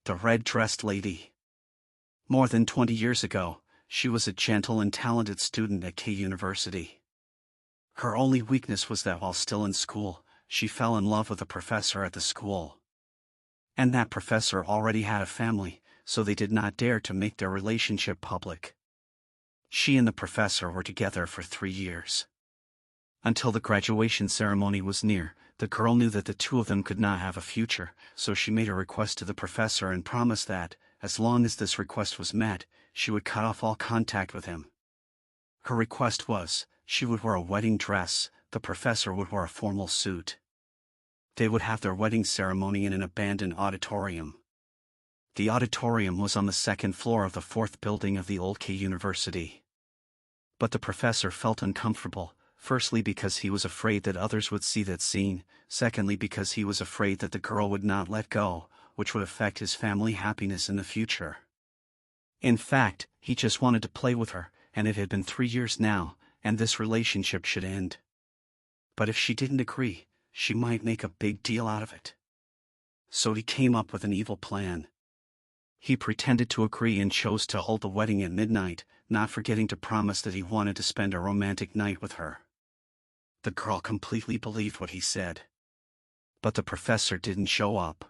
The red-dressed lady. More than 20 years ago, she was a gentle and talented student at K University. Her only weakness was that while still in school, she fell in love with a professor at the school. And that professor already had a family, so they did not dare to make their relationship public. She and the professor were together for 3 years. Until the graduation ceremony was near, the girl knew that the two of them could not have a future, so she made a request to the professor and promised that, as long as this request was met, she would cut off all contact with him. Her request was, she would wear a wedding dress, the professor would wear a formal suit. They would have their wedding ceremony in an abandoned auditorium. The auditorium was on the second floor of the fourth building of the old K University. But the professor felt uncomfortable, firstly because he was afraid that others would see that scene, secondly because he was afraid that the girl would not let go, which would affect his family happiness in the future. In fact, he just wanted to play with her, and it had been 3 years now, and this relationship should end. But if she didn't agree, she might make a big deal out of it. So he came up with an evil plan. He pretended to agree and chose to hold the wedding at midnight, not forgetting to promise that he wanted to spend a romantic night with her. The girl completely believed what he said. But the professor didn't show up.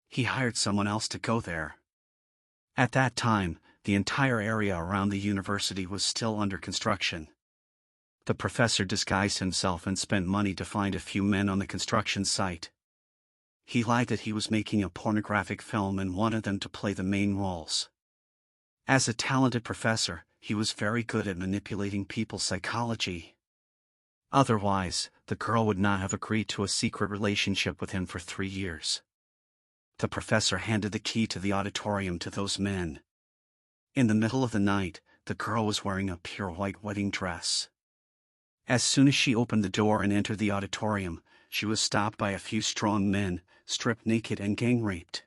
He hired someone else to go there. At that time, the entire area around the university was still under construction. The professor disguised himself and spent money to find a few men on the construction site. He lied that he was making a pornographic film and wanted them to play the main roles. As a talented professor, he was very good at manipulating people's psychology. Otherwise, the girl would not have agreed to a secret relationship with him for 3 years. The professor handed the key to the auditorium to those men. In the middle of the night, the girl was wearing a pure white wedding dress. As soon as she opened the door and entered the auditorium, she was stopped by a few strong men, stripped naked and gang-raped.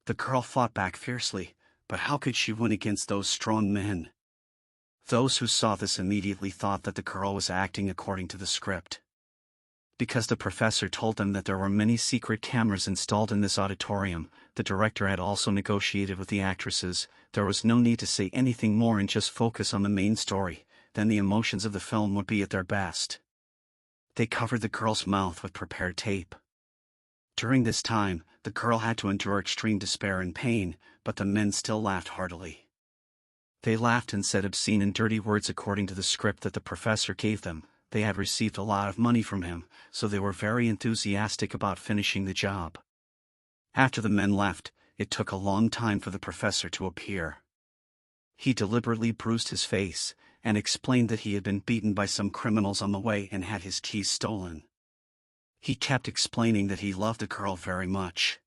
The girl fought back fiercely, but how could she win against those strong men? Those who saw this immediately thought that the girl was acting according to the script. Because the professor told them that there were many secret cameras installed in this auditorium, the director had also negotiated with the actresses, there was no need to say anything more and just focus on the main story, then the emotions of the film would be at their best. They covered the girl's mouth with prepared tape. During this time, the girl had to endure extreme despair and pain, but the men still laughed heartily. They laughed and said obscene and dirty words according to the script that the professor gave them. They had received a lot of money from him, so they were very enthusiastic about finishing the job. After the men left, it took a long time for the professor to appear. He deliberately bruised his face, and explained that he had been beaten by some criminals on the way and had his keys stolen. He kept explaining that he loved the girl very much.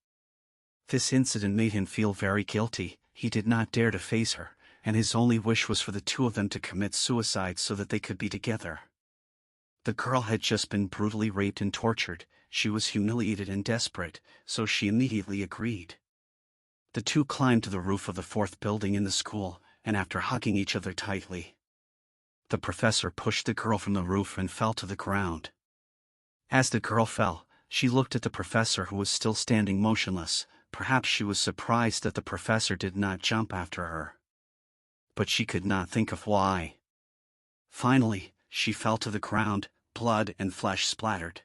This incident made him feel very guilty. He did not dare to face her, and his only wish was for the two of them to commit suicide so that they could be together. The girl had just been brutally raped and tortured, she was humiliated and desperate, so she immediately agreed. The two climbed to the roof of the fourth building in the school, and after hugging each other tightly, the professor pushed the girl from the roof and fell to the ground. As the girl fell, she looked at the professor who was still standing motionless. Perhaps she was surprised that the professor did not jump after her. But she could not think of why. Finally, she fell to the ground, blood and flesh splattered.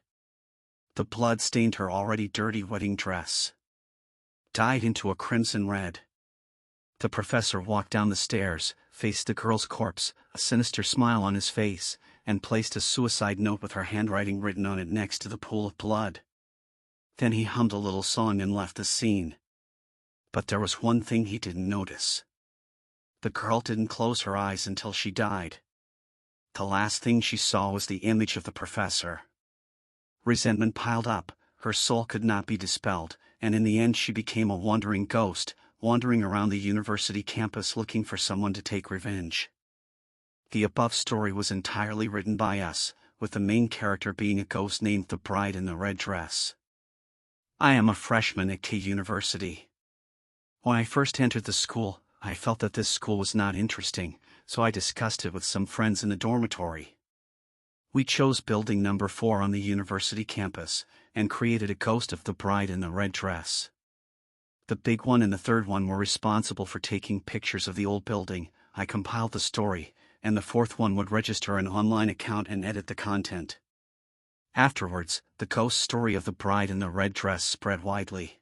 The blood stained her already dirty wedding dress, dyed into a crimson red. The professor walked down the stairs, faced the girl's corpse, a sinister smile on his face, and placed a suicide note with her handwriting written on it next to the pool of blood. Then he hummed a little song and left the scene. But there was one thing he didn't notice. The girl didn't close her eyes until she died. The last thing she saw was the image of the professor. Resentment piled up, her soul could not be dispelled, and in the end she became a wandering ghost, wandering around the university campus looking for someone to take revenge. The above story was entirely written by us, with the main character being a ghost named the bride in the red dress. I am a freshman at K University. When I first entered the school, I felt that this school was not interesting, so I discussed it with some friends in the dormitory. We chose building number 4 on the university campus, and created a ghost of the bride in the red dress. The big one and the third one were responsible for taking pictures of the old building. I compiled the story, and the fourth one would register an online account and edit the content. Afterwards, the ghost story of the bride in the red dress spread widely.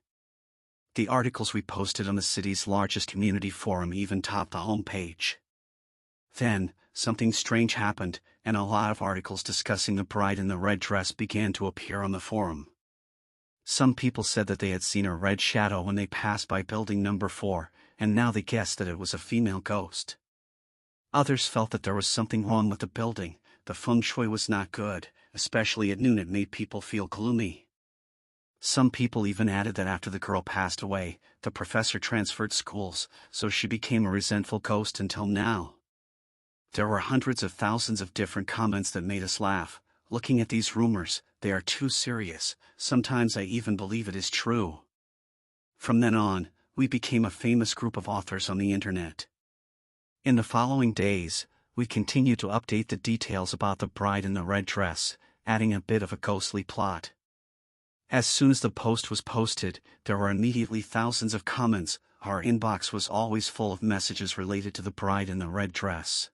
The articles we posted on the city's largest community forum even topped the homepage. Then, something strange happened, and a lot of articles discussing the bride in the red dress began to appear on the forum. Some people said that they had seen a red shadow when they passed by building number 4, and now they guessed that it was a female ghost. Others felt that there was something wrong with the building. The feng shui was not good, especially at noon. It made people feel gloomy. Some people even added that after the girl passed away, the professor transferred schools, so she became a resentful ghost until now. There were hundreds of thousands of different comments that made us laugh. Looking at these rumors, they are too serious. Sometimes I even believe it is true. From then on, we became a famous group of authors on the internet. In the following days, we continued to update the details about the bride in the red dress, adding a bit of a ghostly plot. As soon as the post was posted, there were immediately thousands of comments. Our inbox was always full of messages related to the bride in the red dress.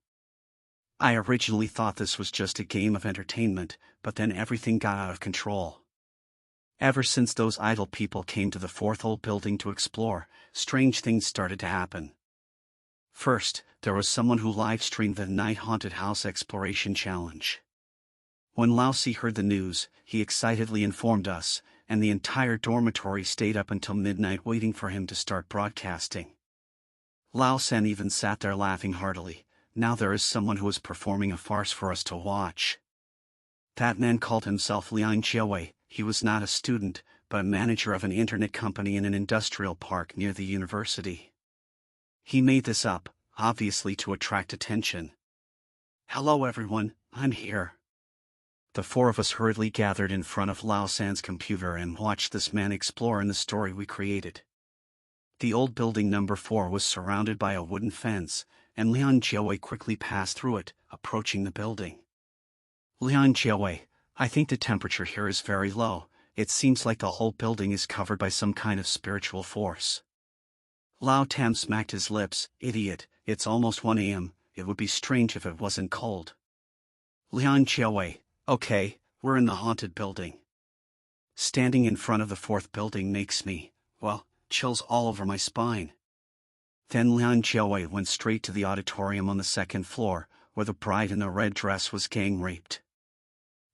I originally thought this was just a game of entertainment, but then everything got out of control. Ever since those idle people came to the fourth old building to explore, strange things started to happen. First, there was someone who live-streamed the Night Haunted House Exploration Challenge. When Lousy heard the news, he excitedly informed us, and the entire dormitory stayed up until midnight waiting for him to start broadcasting. Lausan even sat there laughing heartily. Now there is someone who is performing a farce for us to watch. That man called himself Liang Jiawei. He was not a student, but a manager of an internet company in an industrial park near the university. He made this up, obviously to attract attention. "Hello everyone, I'm here." The four of us hurriedly gathered in front of Lausan's computer and watched this man explore in the story we created. The old building number 4 was surrounded by a wooden fence, and Liang Jiawei quickly passed through it, approaching the building. "Liang Jiawei, I think the temperature here is very low. It seems like the whole building is covered by some kind of spiritual force." Lao Tam smacked his lips. "Idiot, it's almost 1 a.m, it would be strange if it wasn't cold." Liang Jiawei, "Okay, we're in the haunted building." Standing in front of the fourth building makes me, well, chills all over my spine. Then Liang Jiawei went straight to the auditorium on the second floor, where the bride in the red dress was gang raped.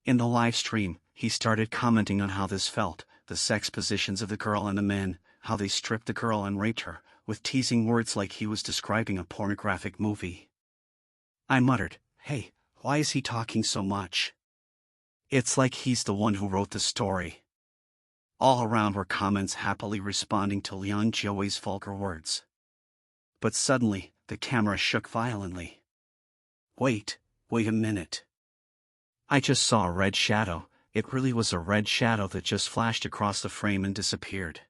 In the live stream, he started commenting on how this felt, the sex positions of the girl and the men, how they stripped the girl and raped her, with teasing words like he was describing a pornographic movie. I muttered, "Hey, why is he talking so much? It's like he's the one who wrote the story." All around were comments happily responding to Liang Jiawei's vulgar words. But suddenly, the camera shook violently. Wait a minute. I just saw a red shadow. It really was a red shadow that just flashed across the frame and disappeared.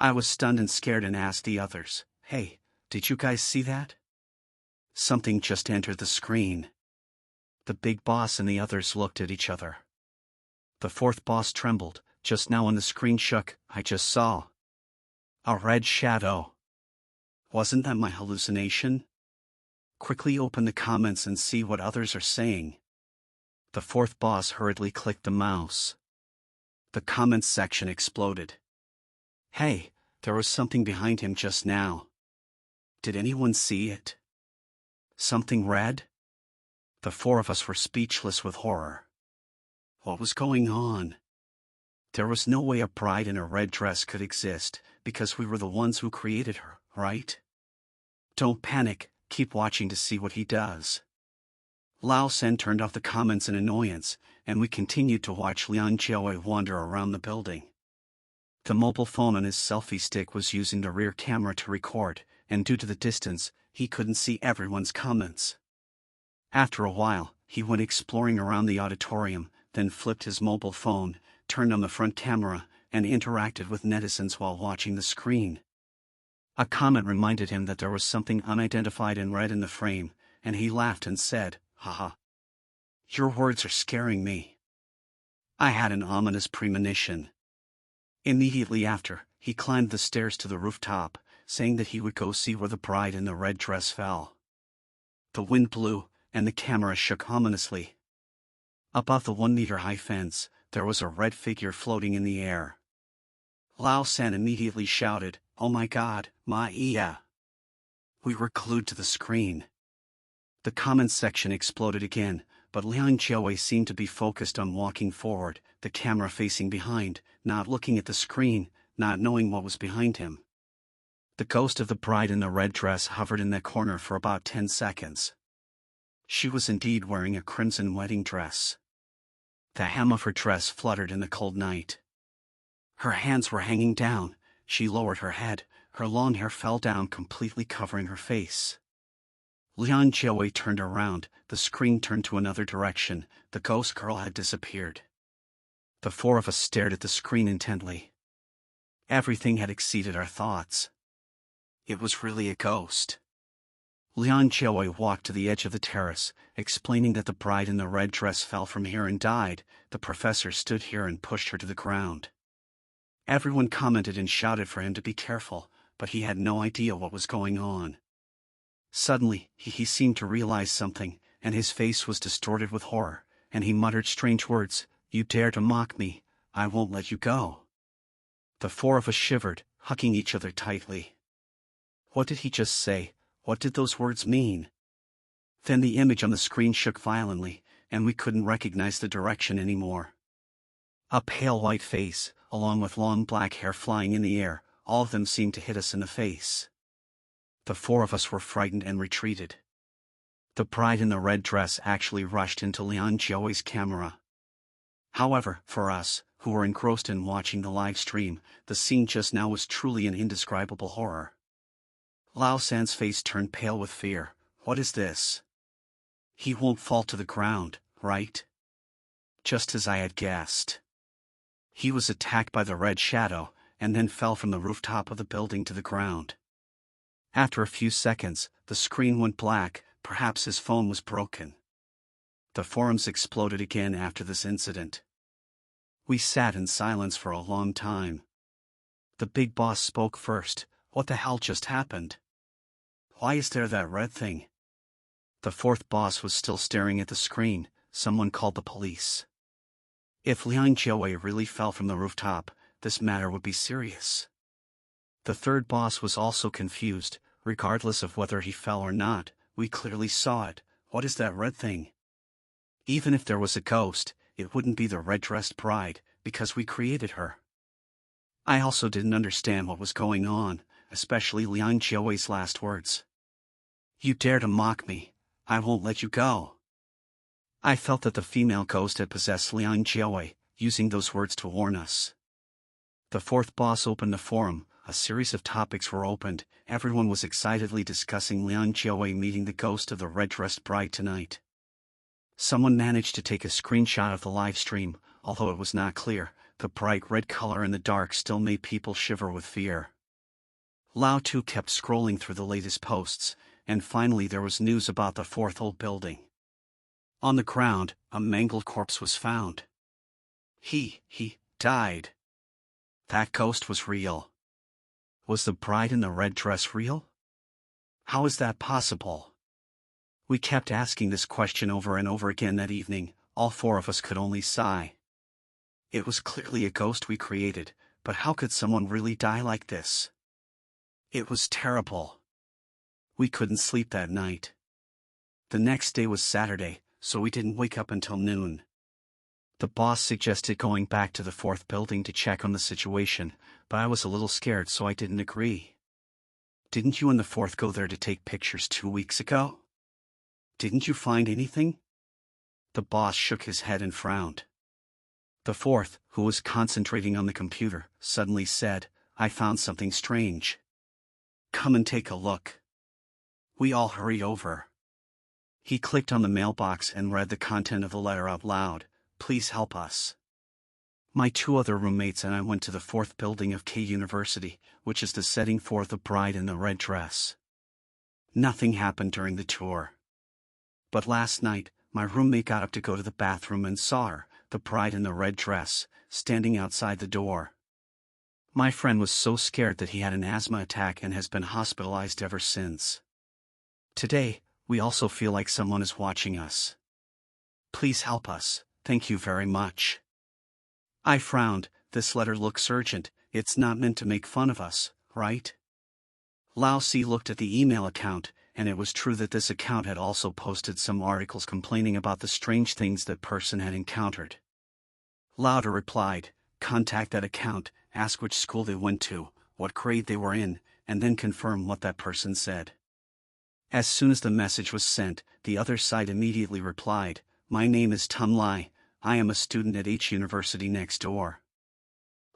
I was stunned and scared and asked the others, "Hey, did you guys see that?" Something just entered the screen. The big boss and the others looked at each other. The fourth boss trembled. "Just now when the screen shook, I just saw a red shadow. Wasn't that my hallucination?" Quickly open the comments and see what others are saying. The fourth boss hurriedly clicked the mouse. The comments section exploded. "Hey, there was something behind him just now. Did anyone see it? Something red?" The four of us were speechless with horror. What was going on? There was no way a bride in a red dress could exist, because we were the ones who created her, right? Don't panic, keep watching to see what he does. Lao Sen turned off the comments in annoyance, and we continued to watch Liang Jiawei wander around the building. The mobile phone on his selfie stick was using the rear camera to record, and due to the distance, he couldn't see everyone's comments. After a while, he went exploring around the auditorium, then flipped his mobile phone, turned on the front camera, and interacted with netizens while watching the screen. A comment reminded him that there was something unidentified in red in the frame, and he laughed and said, "Haha. Your words are scaring me." I had an ominous premonition. Immediately after, he climbed the stairs to the rooftop, saying that he would go see where the bride in the red dress fell. The wind blew, and the camera shook ominously. Above the 1-meter-high fence, there was a red figure floating in the air. Lao San immediately shouted, "Oh my God, Ma Iya!" We were glued to the screen. The comments section exploded again, but Liang Jiawei seemed to be focused on walking forward, the camera facing behind, not looking at the screen, not knowing what was behind him. The ghost of the bride in the red dress hovered in that corner for about 10 seconds. She was indeed wearing a crimson wedding dress. The hem of her dress fluttered in the cold night. Her hands were hanging down, she lowered her head, her long hair fell down completely covering her face. Liang Jiawei turned around, the screen turned to another direction, the ghost girl had disappeared. The four of us stared at the screen intently. Everything had exceeded our thoughts. It was really a ghost. Liang Jiawei walked to the edge of the terrace, explaining that the bride in the red dress fell from here and died. The professor stood here and pushed her to the ground. Everyone commented and shouted for him to be careful, but he had no idea what was going on. Suddenly, he seemed to realize something, and his face was distorted with horror, and he muttered strange words, "You dare to mock me, I won't let you go." The four of us shivered, hugging each other tightly. What did he just say? What did those words mean? Then the image on the screen shook violently, and we couldn't recognize the direction anymore. A pale white face, along with long black hair flying in the air, all of them seemed to hit us in the face. The four of us were frightened and retreated. The bride in the red dress actually rushed into Liang Jiawei's camera. However, for us, who were engrossed in watching the live stream, the scene just now was truly an indescribable horror. Lao San's face turned pale with fear. What is this? He won't fall to the ground, right? Just as I had guessed. He was attacked by the red shadow, and then fell from the rooftop of the building to the ground. After a few seconds, the screen went black, perhaps his phone was broken. The forums exploded again after this incident. We sat in silence for a long time. The big boss spoke first. What the hell just happened? Why is there that red thing? The fourth boss was still staring at the screen. Someone called the police. If Liang Jiawei really fell from the rooftop, this matter would be serious. The third boss was also confused. Regardless of whether he fell or not, we clearly saw it. What is that red thing? Even if there was a ghost, it wouldn't be the red-dressed bride, because we created her. I also didn't understand what was going on, especially Liang Jiawei's last words. "You dare to mock me, I won't let you go." I felt that the female ghost had possessed Liang Jiawei, using those words to warn us. The fourth boss opened the forum. A series of topics were opened. Everyone was excitedly discussing Liang Jiawei meeting the ghost of the red-dressed bride tonight. Someone managed to take a screenshot of the live stream. Although it was not clear, the bright red color in the dark still made people shiver with fear. Lao too kept scrolling through the latest posts, and finally there was news about the fourth old building. On the ground, a mangled corpse was found. He died. That ghost was real. Was the bride in the red dress real? How is that possible? We kept asking this question over and over again that evening. All four of us could only sigh. It was clearly a ghost we created, but how could someone really die like this? It was terrible. We couldn't sleep that night. The next day was Saturday, so we didn't wake up until noon. The boss suggested going back to the fourth building to check on the situation, but I was a little scared, so I didn't agree. Didn't you and the fourth go there to take pictures 2 weeks ago? Didn't you find anything? The boss shook his head and frowned. The fourth, who was concentrating on the computer, suddenly said, "I found something strange. Come and take a look." We all hurried over. He clicked on the mailbox and read the content of the letter out loud. "Please help us." My 2 other roommates and I went to the fourth building of K University, which is the setting for the bride in the red dress. Nothing happened during the tour. But last night, my roommate got up to go to the bathroom and saw her, the bride in the red dress, standing outside the door. My friend was so scared that he had an asthma attack and has been hospitalized ever since. Today, we also feel like someone is watching us. Please help us, thank you very much. I frowned. This letter looks urgent. It's not meant to make fun of us, right? Lao Si looked at the email account, and it was true that this account had also posted some articles complaining about the strange things that person had encountered. Lauda replied, contact that account, ask which school they went to, what grade they were in, and then confirm what that person said. As soon as the message was sent, the other side immediately replied, my name is them.They, I am a student at H University next door.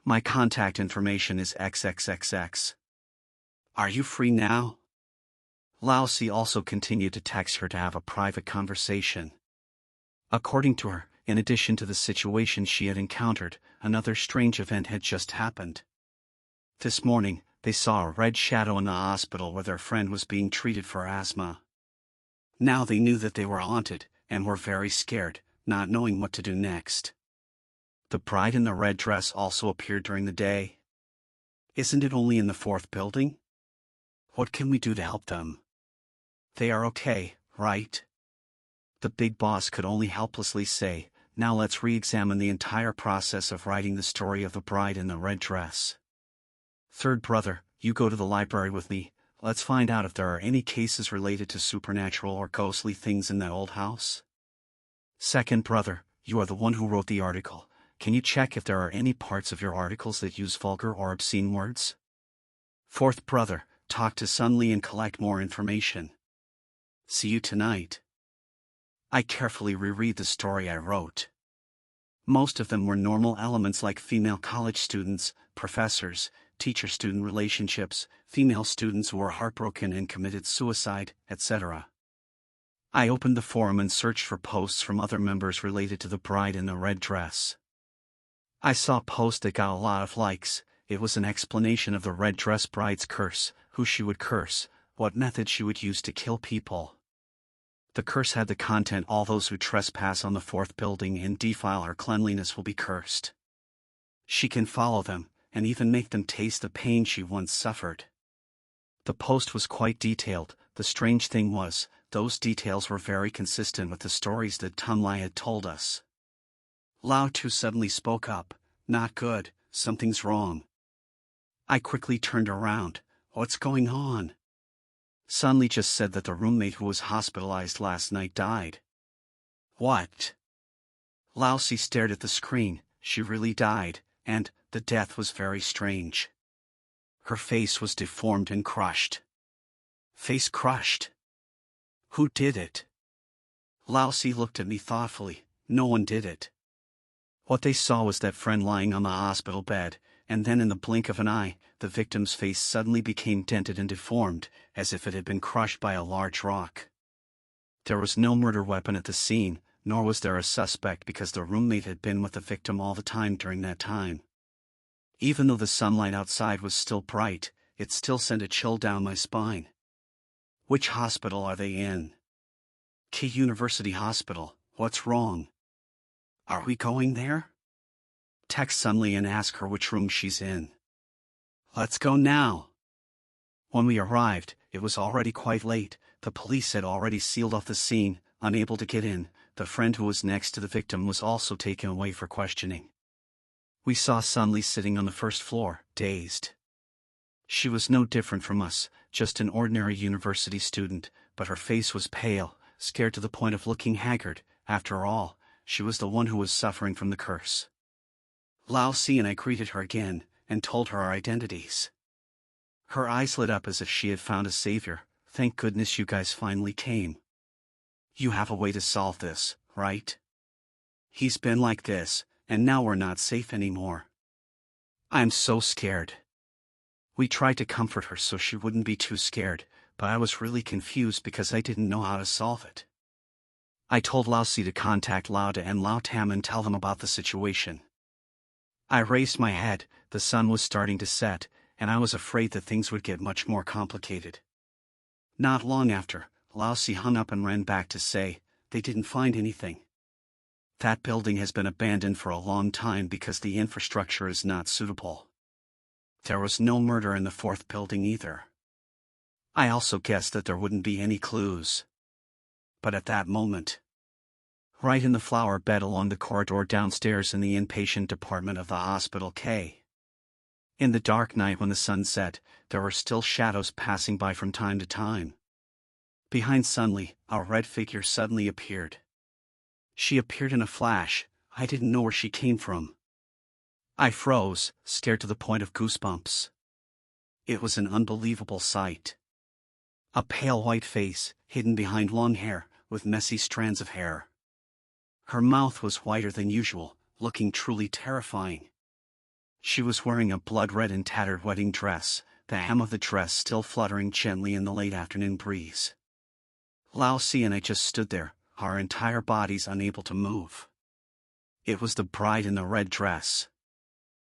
My contact information is XXXX. Are you free now? Lao Si also continued to text her to have a private conversation. According to her, in addition to the situation she had encountered, another strange event had just happened. This morning, they saw a red shadow in the hospital where their friend was being treated for asthma. Now they knew that they were haunted, and were very scared, not knowing what to do next. The bride in the red dress also appeared during the day. Isn't it only in the 4th building? What can we do to help them? They are okay, right? The big boss could only helplessly say, now let's re-examine the entire process of writing the story of the bride in the red dress. Third brother, you go to the library with me, let's find out if there are any cases related to supernatural or ghostly things in that old house. Second brother, you are the one who wrote the article, can you check if there are any parts of your articles that use vulgar or obscene words? Fourth brother, talk to Sun Li and collect more information. See you tonight. I carefully reread the story I wrote. Most of them were normal elements like female college students, professors, teacher-student relationships, female students who were heartbroken and committed suicide, etc. I opened the forum and searched for posts from other members related to the bride in the red dress. I saw a post that got a lot of likes. It was an explanation of the red dress bride's curse, who she would curse, what method she would use to kill people. The curse had the content, all those who trespass on the 4th building and defile her cleanliness will be cursed. She can follow them, and even make them taste the pain she once suffered. The post was quite detailed. The strange thing was, those details were very consistent with the stories that them.They had told us. Lao Tu suddenly spoke up, not good, something's wrong. I quickly turned around, what's going on? Sun Li just said that the roommate who was hospitalized last night died. What? Lao Si stared at the screen, she really died, and the death was very strange. Her face was deformed and crushed. Face crushed? Who did it? Lao Si looked at me thoughtfully, no one did it. What they saw was that friend lying on the hospital bed, and then in the blink of an eye, the victim's face suddenly became dented and deformed, as if it had been crushed by a large rock. There was no murder weapon at the scene, nor was there a suspect because the roommate had been with the victim all the time during that time. Even though the sunlight outside was still bright, it still sent a chill down my spine. Which hospital are they in? K University Hospital, what's wrong? Are we going there? Text Sun Li and ask her which room she's in. Let's go now. When we arrived, it was already quite late. The police had already sealed off the scene, unable to get in. The friend who was next to the victim was also taken away for questioning. We saw Sun Li sitting on the 1st floor, dazed. She was no different from us, just an ordinary university student, but her face was pale, scared to the point of looking haggard. After all, she was the one who was suffering from the curse. Lao Si and I greeted her again, and told her our identities. Her eyes lit up as if she had found a savior. Thank goodness you guys finally came. You have a way to solve this, right? He's been like this, and now we're not safe anymore. I'm so scared. We tried to comfort her so she wouldn't be too scared, but I was really confused because I didn't know how to solve it. I told Lao Si to contact Lauda and Lao Tam and tell them about the situation. I raised my head, the sun was starting to set, and I was afraid that things would get much more complicated. Not long after, Lao Si hung up and ran back to say, they didn't find anything. That building has been abandoned for a long time because the infrastructure is not suitable. There was no murder in the fourth building either. I also guessed that there wouldn't be any clues. But at that moment, right in the flower bed along the corridor downstairs in the inpatient department of the hospital K. In the dark night when the sun set, there were still shadows passing by from time to time. Behind Sunli, a red figure suddenly appeared. She appeared in a flash. I didn't know where she came from. I froze, scared to the point of goosebumps. It was an unbelievable sight. A pale white face, hidden behind long hair, with messy strands of hair. Her mouth was whiter than usual, looking truly terrifying. She was wearing a blood-red and tattered wedding dress, the hem of the dress still fluttering gently in the late afternoon breeze. Lao Si and I just stood there, our entire bodies unable to move. It was the bride in the red dress.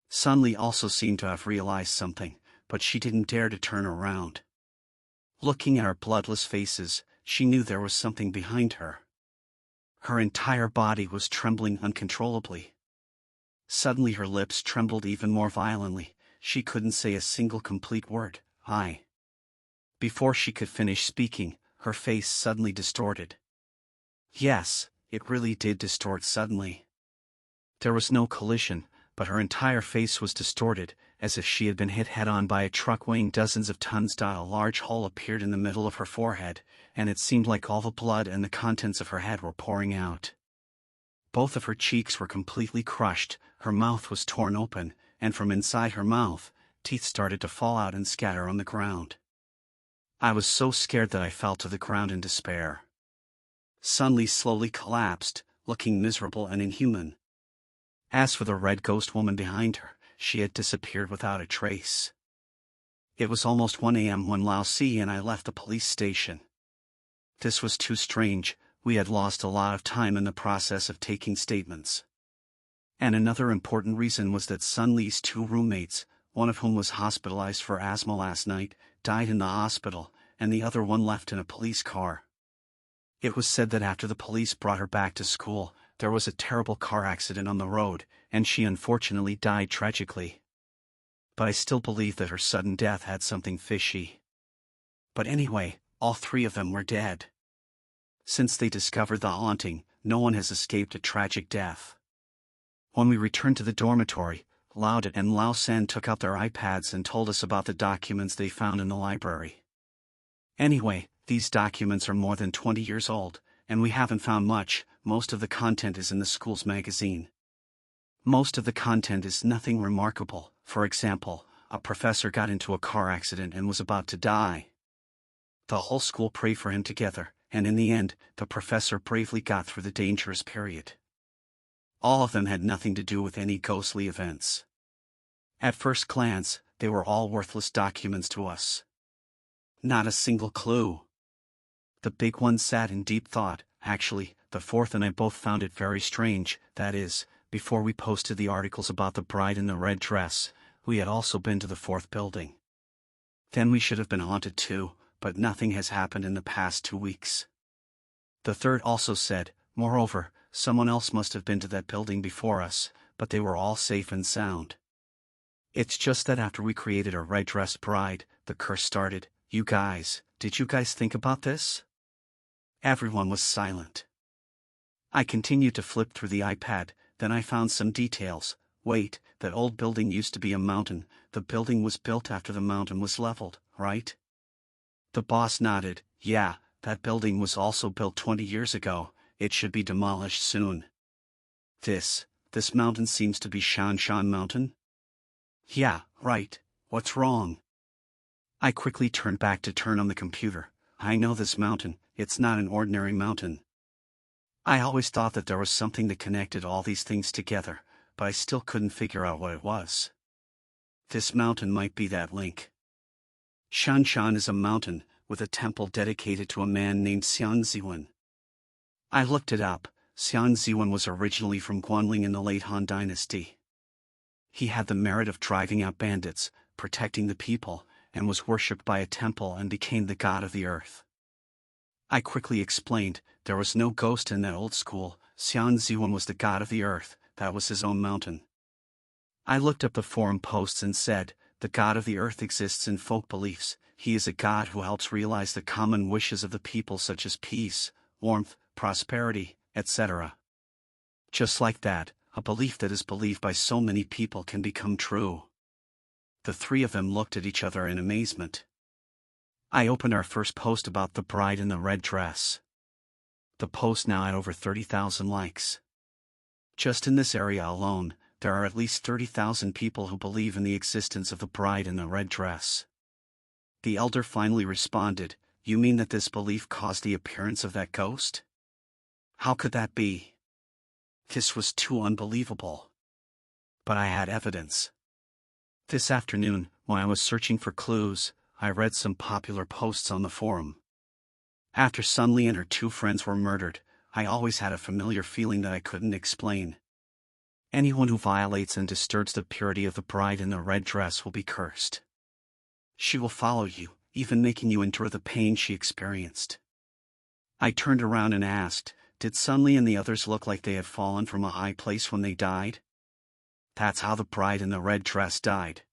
Sunli also seemed to have realized something, but she didn't dare to turn around. Looking at our bloodless faces, she knew there was something behind her. Her entire body was trembling uncontrollably. Suddenly her lips trembled even more violently. She couldn't say a single complete word. Before she could finish speaking, her face suddenly distorted. Yes, it really did distort suddenly. There was no collision, but her entire face was distorted, as if she had been hit head-on by a truck weighing dozens of tons. A large hole appeared in the middle of her forehead, and it seemed like all the blood and the contents of her head were pouring out. Both of her cheeks were completely crushed, her mouth was torn open, and from inside her mouth, teeth started to fall out and scatter on the ground. I was so scared that I fell to the ground in despair. Sunli slowly collapsed, looking miserable and inhuman. As for the red ghost woman behind her, she had disappeared without a trace. It was almost 1 a.m. when Lao Si and I left the police station. This was too strange. We had lost a lot of time in the process of taking statements. And another important reason was that Sunli's 2 roommates, one of whom was hospitalized for asthma last night, died in the hospital, and the other one left in a police car. It was said that after the police brought her back to school, there was a terrible car accident on the road, and she unfortunately died tragically. But I still believe that her sudden death had something fishy. But anyway, all 3 of them were dead. Since they discovered the haunting, no one has escaped a tragic death. When we returned to the dormitory, Laudet and Lao San took out their iPads and told us about the documents they found in the library. Anyway, these documents are more than 20 years old, and we haven't found much. Most of the content is in the school's magazine. Most of the content is nothing remarkable. For example, a professor got into a car accident and was about to die. The whole school prayed for him together, and in the end, the professor bravely got through the dangerous period. All of them had nothing to do with any ghostly events. At first glance, they were all worthless documents to us. Not a single clue. The big one sat in deep thought. Actually, the 4th and I both found it very strange. That is, before we posted the articles about the bride in the red dress, we had also been to the 4th building. Then we should have been haunted too, but nothing has happened in the past 2 weeks. The 3rd also said, moreover, someone else must have been to that building before us, but they were all safe and sound. It's just that after we created a red-dressed bride, the curse started. Did you guys think about this? Everyone was silent. I continued to flip through the iPad, then I found some details. Wait, that old building used to be a mountain. The building was built after the mountain was leveled, right? The boss nodded. Yeah, that building was also built 20 years ago. It should be demolished soon. This mountain seems to be Shan Shan Mountain? Yeah, right. What's wrong? I quickly turned back to turn on the computer. I know this mountain. It's not an ordinary mountain. I always thought that there was something that connected all these things together, but I still couldn't figure out what it was. This mountain might be that link. Shan Shan is a mountain, with a temple dedicated to a man named Xian Ziwen. I looked it up. Xian Ziwen was originally from Guanling in the late Han Dynasty. He had the merit of driving out bandits, protecting the people, and was worshipped by a temple and became the god of the earth. I quickly explained, there was no ghost in that old school. Xian Ziwen was the god of the earth, that was his own mountain. I looked up the forum posts and said, the god of the earth exists in folk beliefs. He is a god who helps realize the common wishes of the people such as peace, warmth, prosperity, etc. Just like that, a belief that is believed by so many people can become true. The three of them looked at each other in amazement. I opened our first post about the bride in the red dress. The post now had over 30,000 likes. Just in this area alone, there are at least 30,000 people who believe in the existence of the bride in the red dress. The elder finally responded, "You mean that this belief caused the appearance of that ghost? How could that be?" This was too unbelievable. But I had evidence. This afternoon, when I was searching for clues, I read some popular posts on the forum. After Sunli and her two friends were murdered, I always had a familiar feeling that I couldn't explain. Anyone who violates and disturbs the purity of the bride in the red dress will be cursed. She will follow you, even making you endure the pain she experienced. I turned around and asked, "Did Sunli and the others look like they had fallen from a high place when they died?" "That's how the bride in the red dress died."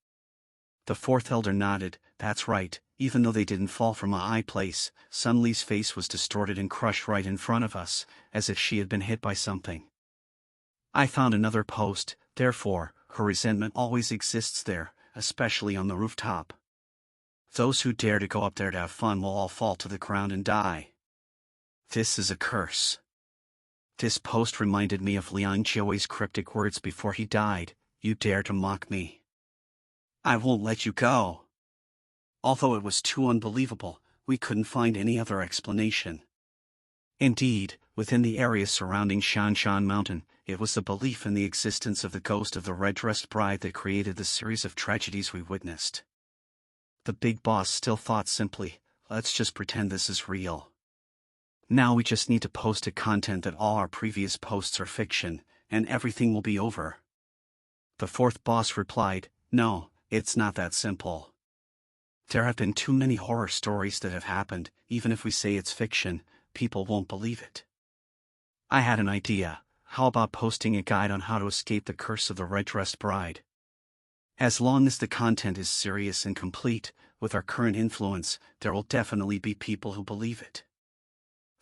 The fourth elder nodded. "That's right, even though they didn't fall from a high place, Sunli's face was distorted and crushed right in front of us, as if she had been hit by something." I found another post. "Therefore, her resentment always exists there, especially on the rooftop. Those who dare to go up there to have fun will all fall to the ground and die. This is a curse." This post reminded me of Liang Jiawei's cryptic words before he died, "You dare to mock me? I won't let you go." Although it was too unbelievable, we couldn't find any other explanation. Indeed, within the area surrounding Shanshan Mountain, it was the belief in the existence of the ghost of the red-dressed bride that created the series of tragedies we witnessed. The big boss still thought simply, "Let's just pretend this is real. Now we just need to post a content that all our previous posts are fiction, and everything will be over." The fourth boss replied, "No, it's not that simple. There have been too many horror stories that have happened. Even if we say it's fiction, people won't believe it." I had an idea. How about posting a guide on how to escape the curse of the red-dressed bride? As long as the content is serious and complete, with our current influence, there will definitely be people who believe it.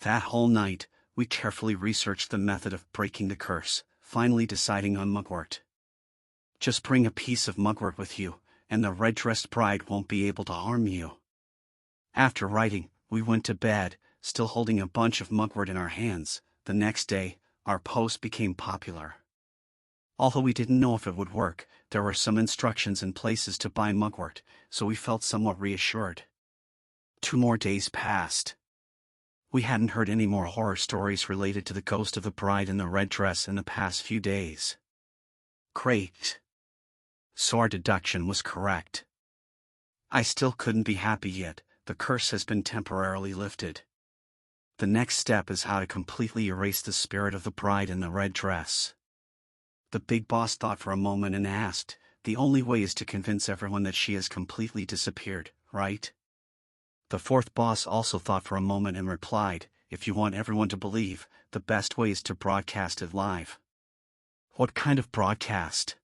That whole night, we carefully researched the method of breaking the curse, finally deciding on mugwort. Just bring a piece of mugwort with you, and the red-dressed bride won't be able to harm you. After writing, we went to bed, still holding a bunch of mugwort in our hands. The next day, our post became popular. Although we didn't know if it would work, there were some instructions and places to buy mugwort, so we felt somewhat reassured. 2 more days passed. We hadn't heard any more horror stories related to the ghost of the bride in the red dress in the past few days. Great. So our deduction was correct. I still couldn't be happy yet. The curse has been temporarily lifted. The next step is how to completely erase the spirit of the bride in the red dress. The big boss thought for a moment and asked, "The only way is to convince everyone that she has completely disappeared, right?" The fourth boss also thought for a moment and replied, "If you want everyone to believe, the best way is to broadcast it live." What kind of broadcast?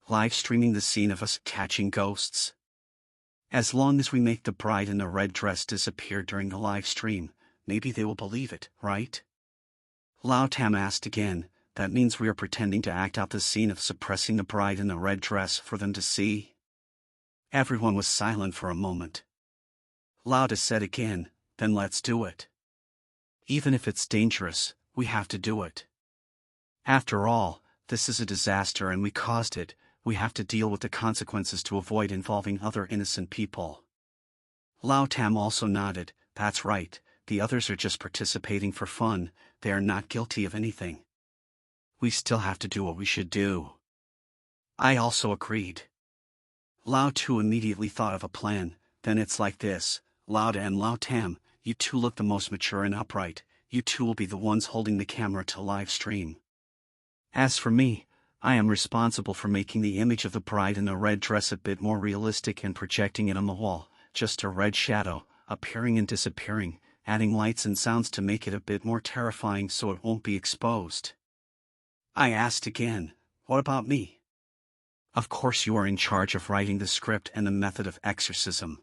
Live streaming the scene of us catching ghosts? As long as we make the bride in the red dress disappear during the live stream, maybe they will believe it, right? Lao Tam asked again, "That means we are pretending to act out the scene of suppressing the bride in the red dress for them to see?" Everyone was silent for a moment. Lauda said again, "Then let's do it. Even if it's dangerous, we have to do it. After all, this is a disaster and we caused it. We have to deal with the consequences to avoid involving other innocent people." Lao Tam also nodded, "That's right, the others are just participating for fun, they are not guilty of anything. We still have to do what we should do." I also agreed. Lao Tu immediately thought of a plan. "Then it's like this, Lauda and Lao Tam, you two look the most mature and upright, you two will be the ones holding the camera to live stream. As for me, I am responsible for making the image of the bride in the red dress a bit more realistic and projecting it on the wall, just a red shadow, appearing and disappearing, adding lights and sounds to make it a bit more terrifying so it won't be exposed." I asked again, "What about me?" Of course you are in charge of writing the script and the method of exorcism.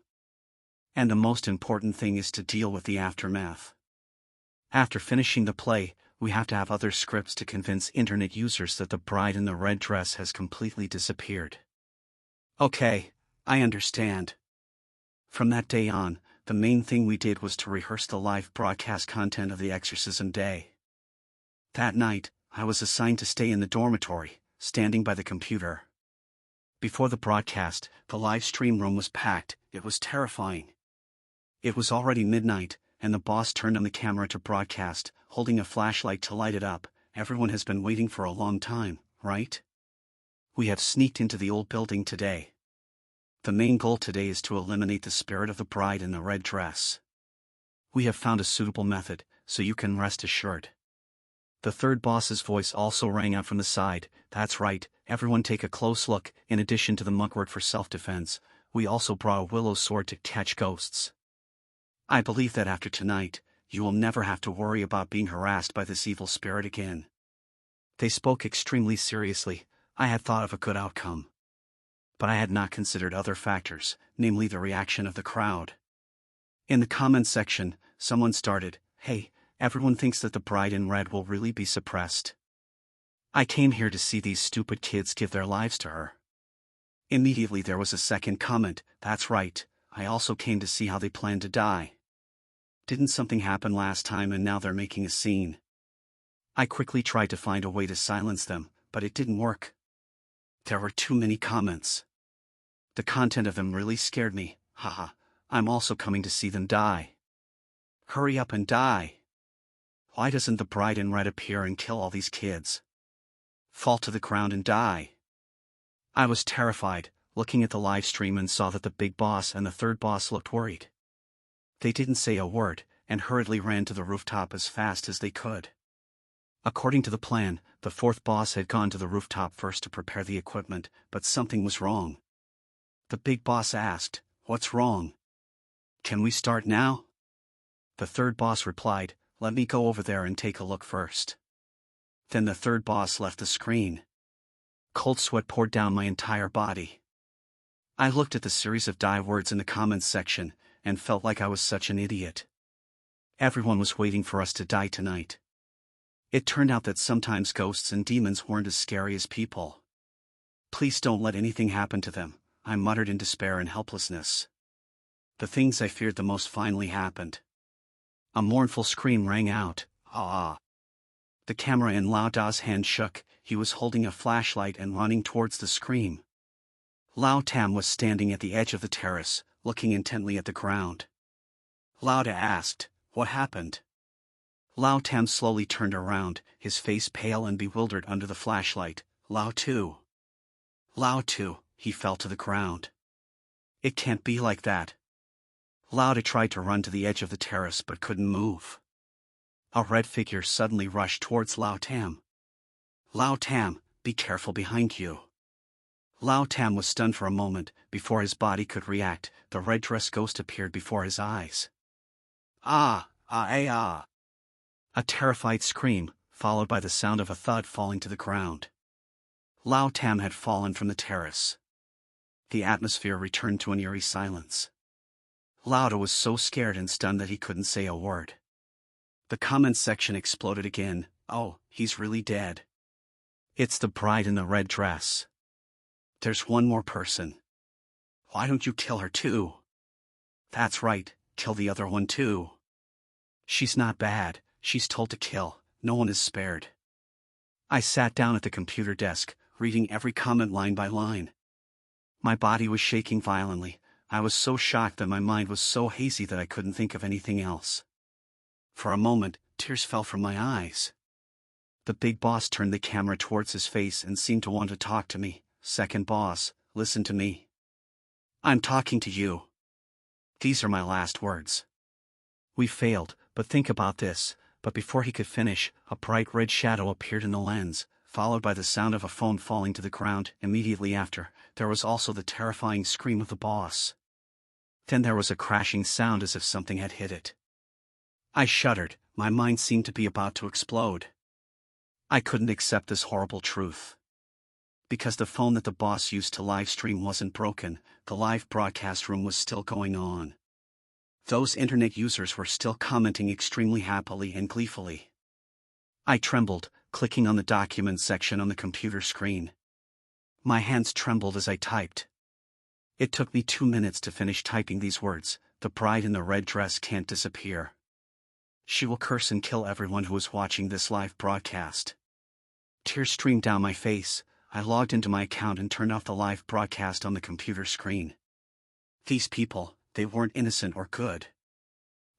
And the most important thing is to deal with the aftermath. After finishing the play, we have to have other scripts to convince internet users that the bride in the red dress has completely disappeared. Okay, I understand. From that day on, the main thing we did was to rehearse the live broadcast content of the exorcism day. That night, I was assigned to stay in the dormitory, standing by the computer. Before the broadcast, the live stream room was packed. It was terrifying. It was already midnight, and the boss turned on the camera to broadcast, holding a flashlight to light it up. Everyone has been waiting for a long time, right? We have sneaked into the old building today. The main goal today is to eliminate the spirit of the bride in the red dress. We have found a suitable method, so you can rest assured. The third boss's voice also rang out from the side. That's right, everyone take a close look. In addition to the mugwort for self-defense, we also brought a willow sword to catch ghosts. I believe that after tonight, you will never have to worry about being harassed by this evil spirit again. They spoke extremely seriously. I had thought of a good outcome. But I had not considered other factors, namely the reaction of the crowd. In the comments section, someone started, "Hey, everyone thinks that the bride in red will really be suppressed. I came here to see these stupid kids give their lives to her." Immediately there was a second comment, "That's right, I also came to see how they plan to die. Didn't something happen last time and now they're making a scene?" I quickly tried to find a way to silence them, but it didn't work. There were too many comments. The content of them really scared me. Haha, I'm also coming to see them die. Hurry up and die. Why doesn't the bride in red appear and kill all these kids? Fall to the ground and die. I was terrified, looking at the live stream, and saw that the big boss and the third boss looked worried. They didn't say a word, and hurriedly ran to the rooftop as fast as they could. According to the plan, the fourth boss had gone to the rooftop first to prepare the equipment, but something was wrong. The big boss asked, "What's wrong? Can we start now?" The third boss replied, "Let me go over there and take a look first." Then the third boss left the screen. Cold sweat poured down my entire body. I looked at the series of die words in the comments section, and felt like I was such an idiot. Everyone was waiting for us to die tonight. It turned out that sometimes ghosts and demons weren't as scary as people. "Please don't let anything happen to them," I muttered in despair and helplessness. The things I feared the most finally happened. A mournful scream rang out, "Ah!" The camera in Lao Da's hand shook. He was holding a flashlight and running towards the scream. Lao Tam was standing at the edge of the terrace, looking intently at the ground. Lao Da asked, "What happened?" Lao Tam slowly turned around, his face pale and bewildered under the flashlight. "Lao Tu. Lao Tu," he fell to the ground. "It can't be like that." Lao Da tried to run to the edge of the terrace but couldn't move. A red figure suddenly rushed towards Lao Tam. "Lao Tam, be careful behind you." Lao Tam was stunned for a moment. Before his body could react, the red dress ghost appeared before his eyes. "Ah, ah, eh, ah." A terrified scream, followed by the sound of a thud falling to the ground. Lao Tam had fallen from the terrace. The atmosphere returned to an eerie silence. Lao Da was so scared and stunned that he couldn't say a word. The comments section exploded again. "Oh, he's really dead. It's the bride in the red dress. There's one more person. Why don't you kill her too?" "That's right, kill the other one too. She's not bad, she's told to kill, no one is spared." I sat down at the computer desk, reading every comment line by line. My body was shaking violently. I was so shocked that my mind was so hazy that I couldn't think of anything else. For a moment, tears fell from my eyes. The big boss turned the camera towards his face and seemed to want to talk to me. "Second boss, listen to me. I'm talking to you. These are my last words. We failed, but think about this." But before he could finish, a bright red shadow appeared in the lens, followed by the sound of a phone falling to the ground. Immediately after, there was also the terrifying scream of the boss. Then there was a crashing sound as if something had hit it. I shuddered, my mind seemed to be about to explode. I couldn't accept this horrible truth. Because the phone that the boss used to live stream wasn't broken, the live broadcast room was still going on. Those internet users were still commenting extremely happily and gleefully. I trembled, clicking on the documents section on the computer screen. My hands trembled as I typed. It took me 2 minutes to finish typing these words: "The bride in the red dress can't disappear. She will curse and kill everyone who is watching this live broadcast." Tears streamed down my face. I logged into my account and turned off the live broadcast on the computer screen. These people, they weren't innocent or good.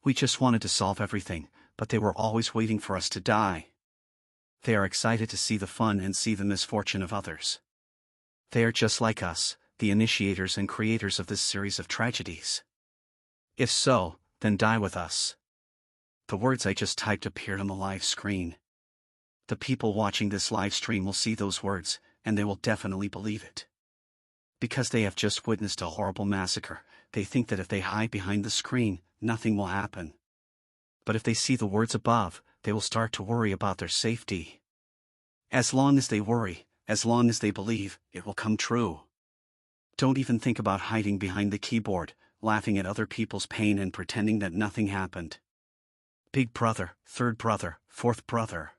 We just wanted to solve everything, but they were always waiting for us to die. They are excited to see the fun and see the misfortune of others. They are just like us, the initiators and creators of this series of tragedies. If so, then die with us. The words I just typed appeared on the live screen. The people watching this live stream will see those words, and they will definitely believe it. Because they have just witnessed a horrible massacre, they think that if they hide behind the screen, nothing will happen. But if they see the words above, they will start to worry about their safety. As long as they worry, as long as they believe, it will come true. Don't even think about hiding behind the keyboard, laughing at other people's pain and pretending that nothing happened. Big brother, third brother, fourth brother.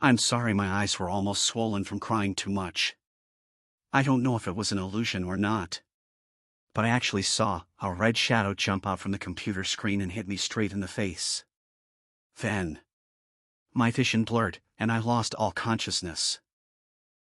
I'm sorry, my eyes were almost swollen from crying too much. I don't know if it was an illusion or not, but I actually saw a red shadow jump out from the computer screen and hit me straight in the face. Then, my vision blurred, and I lost all consciousness.